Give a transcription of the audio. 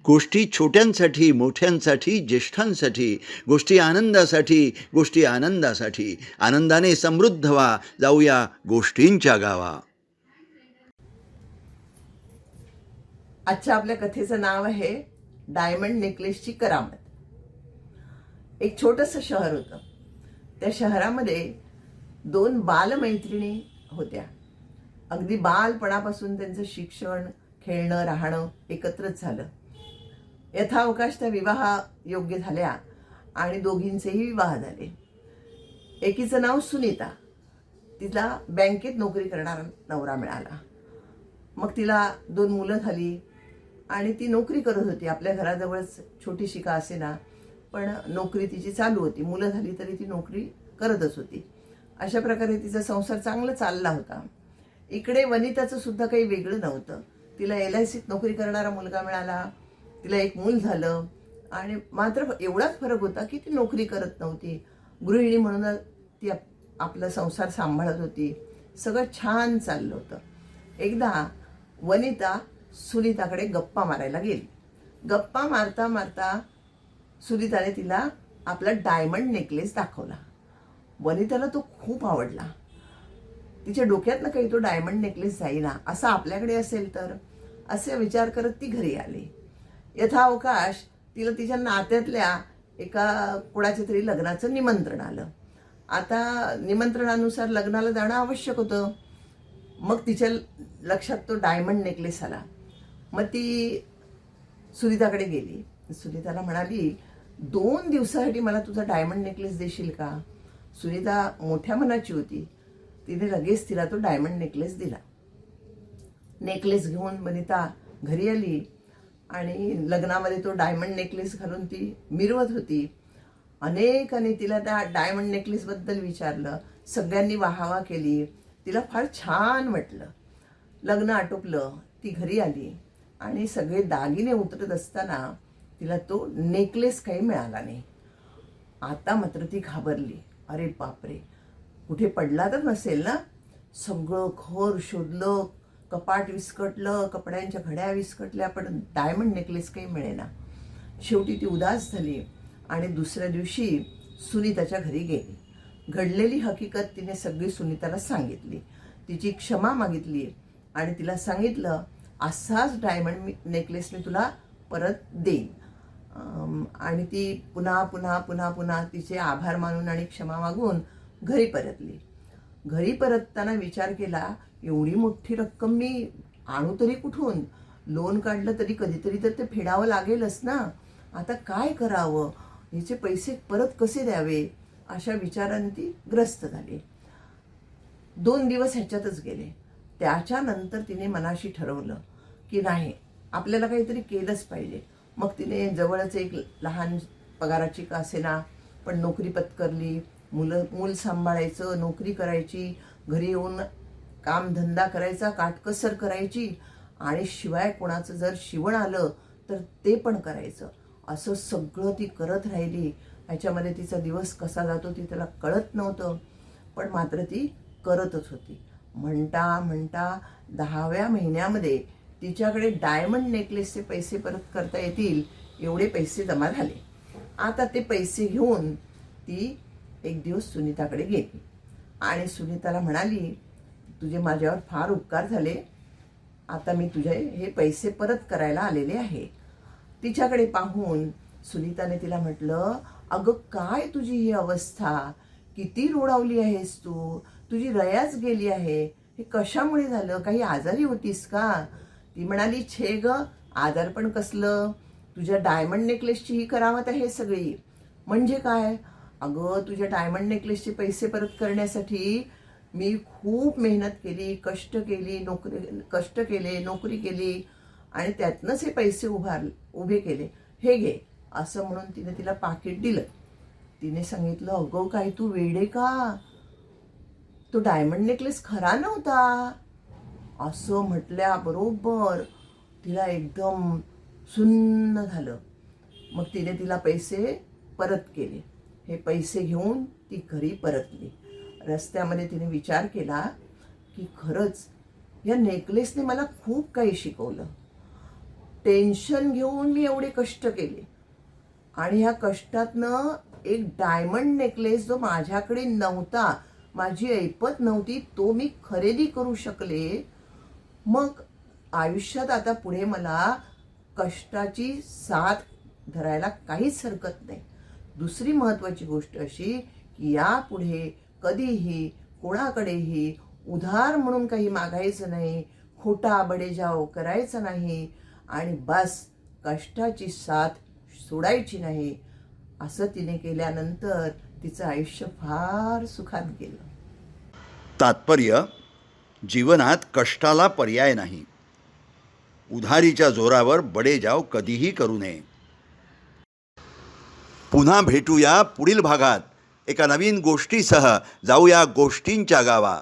गोष्टी छोट्यांसाठी, मोठ्यांसाठी, ज्येष्ठांसाठी, गोष्टी आनंदासाठी, गोष्टी आनंदासाठी. आनंदाने समृद्ध व्हा, जाऊया गोष्टींच्या गावा. आजच्या आपल्या कथेचं नाव आहे डायमंड नेकलेसची करामत. एक छोटंसं शहर होतं. त्या शहरामध्ये 2 बालमैत्रिणी होत्या. अगदी बालपणापासून त्यांचं शिक्षण, खेळणं, राहणं एकत्रच झालं. यथावकाश त्या विवाह योग्य झाल्या आणि दोघींचेही विवाह झाले. एकीचं नाव सुनीता. तिला बँकेत नोकरी करणारा नवरा मिळाला. मग तिला 2 मुलं झाली आणि ती नोकरी करत होती. आपल्या घराजवळच छोटीशी का असेना, पण नोकरी तिची चालू होती. मुलं झाली तरी ती नोकरी करतच होती. अशा प्रकारे तिचा संसार चांगला चालला होता. इकडे वनिताचं सुद्धा काही वेगळं नव्हतं. तिला LICत नोकरी करणारा मुलगा मिळाला, तिला एक मूल झालं आणि मात्र एवढाच फरक होता की ती नोकरी करत नव्हती. गृहिणी म्हणून ती आपला संसार सांभाळत होती. सगळं छान चाललं होतं. एकदा वनिता सुनीताकडे गप्पा मारायला गेली. गप्पा मारता मारता सुनीताने तिला आपला डायमंड नेकलेस दाखवला. वनिताला तो खूप आवडला. तिच्या डोक्यातनं काही तो डायमंड नेकलेस जाईना. असा आपल्याकडे असेल तर, असे विचार करत ती घरी आली. यथावकाश तिला तिच्या नात्यातल्या एका कोणाच्या तरी लग्नाचं निमंत्रण आलं. आता निमंत्रणानुसार लग्नाला जाणं आवश्यक होतं. मग तिच्या लक्षात तो डायमंड नेकलेस आला. मग ती सुनीताकडे गेली. सुनीताला म्हणाली, 2 दिवसासाठी मला तुझा डायमंड नेकलेस देशील का? सुनीता मोठ्या मनाची होती. तिने लगेच तिला तो डायमंड नेकलेस दिला. नेकलेस घेऊन वनिता घरी आली आणि लग्नामध्ये तो डायमंड नेकलेस घालून ती मिरवत होती. अनेकांनी तिला त्या डायमंड नेकलेसबद्दल विचारलं. सगळ्यांनी वाहवा केली. तिला फार छान वाटलं. लग्न आटोपलं. ती घरी आली आणि सगळे दागिने उतरत असताना तिला तो नेकलेस काही मिळाला नाही. आता मात्र ती घाबरली. अरे बापरे, कुठे पडला तर नसेल ना? सगळं घर शोधलं, कपाट विस्कटलं, कपड्यांच्या घड्या विस्कटल्या, पण डायमंड नेकलेस काही मिळेना. शेवटी ती उदास झाली आणि दुसऱ्या दिवशी सुनीताच्या घरी गेली. घडलेली हकीकत तिने सगळी सुनीताला सांगितली. तिची क्षमा मागितली आणि तिला सांगितलं, असाच डायमंड नेकलेस मी तुला परत देईन. आणि ती पुन्हा पुन्हा पुन्हा पुन्हा तिचे आभार मानून आणि क्षमा मागून घरी परतली. घरी परतताना विचार केला, एवढी मोठी रक्कम मी आणू तरी कुठून? लोन काढलं तरी कधीतरी तर ते फेडावं लागेलच ना. आता काय करावं? ह्याचे पैसे परत कसे द्यावे? अशा विचाराने ती ग्रस्त झाली. 2 दिवस ह्याच्यातच गेले. त्याच्यानंतर तिने मनाशी ठरवलं की नाही, आपल्याला काहीतरी केलंच पाहिजे. मग तिने जवळच एक लहान पगाराची का असेना पण नोकरी पत्करली. मूल सांभाळायचं, नोकरी करायची, घरी येऊन कामधंदा करायचा, काटकसर करायची आणि शिवाय कोणाचं जर शिवण आलं तर ते पण करायचं. असं सगळं ती करत राहिली. ह्याच्यामध्ये तिचा दिवस कसा जातो ती त्याला कळत नव्हतं, पण मात्र ती करतच होती. म्हणता म्हणता 10व्या महिन्यामध्ये तिच्याकडे डायमंड नेकलेसचे पैसे परत करता येतील एवढे पैसे जमा झाले. आता ते पैसे घेऊन ती एक दिवस सुनीताकडे गेली आणि सुनीताला म्हणाली, तुझे माझ्यावर फार उपकार झाले. आता मी तुझे हे पैसे परत करायला आलेले आहे. तिच्याकडे पाहून सुनीताने तिला म्हटलं, अगं काय तुझी ही अवस्था? किती रोडावली आहेस तू? तुझी रयाच गेली आहे. हे कशामुळे झालं? काही आजारी होतीस का? ती म्हणाली, छे ग, आजार पण कसलं? तुझ्या डायमंड नेकलेसची ही करामत आहे सगळी. म्हणजे काय? अगं, तुझ्या डायमंड नेकलेसचे पैसे परत करण्यासाठी मी खूप मेहनत केली, कष्ट केले, नोकरी केली आणि त्यातनंच हे पैसे उभे केले. हे घे, असं म्हणून तिने तिला पाकिट दिलं. तिने सांगितलं, अगं काय तू वेडे का? तो डायमंड नेकलेस खरा नव्हता. असं म्हटल्याबरोबर तिला एकदम सुन्न झालं. मग तिने तिला पैसे परत केले. हे पैसे घेऊन ती घरी परतली. रस्त्यामध्ये तिने विचार केला की खरंच या नेकलेसने मला खूप काही शिकवलं. टेन्शन घेऊन मी एवढे कष्ट केले आणि ह्या कष्टातनं एक डायमंड नेकलेस जो माझ्याकडे नव्हता, माझी ऐपत नव्हती, तो मी खरेदी करू शकले. मग आयुष्यात आता पुढे मला कष्टाची साथ धरायला काहीच हरकत नाही. दुसरी महत्त्वाची गोष्ट अशी की यापुढे कधीही कोणाकडेही उधार म्हणून काही मागायचं नाही, खोटा बडेजाव करायचा नाही आणि बस कष्टाची साथ सोडायची नाही. असं तिने केल्यानंतर तिचं आयुष्य फार सुखात गेलं. तात्पर्य, जीवनात कष्टाला पर्याय नाही. उधारीच्या जोरावर बडेजाव कधीही करू नये. पुन्हा भेटूया पुढील भागात एका नवीन गोष्टीसह. जाऊया गोष्टींच्या गावा.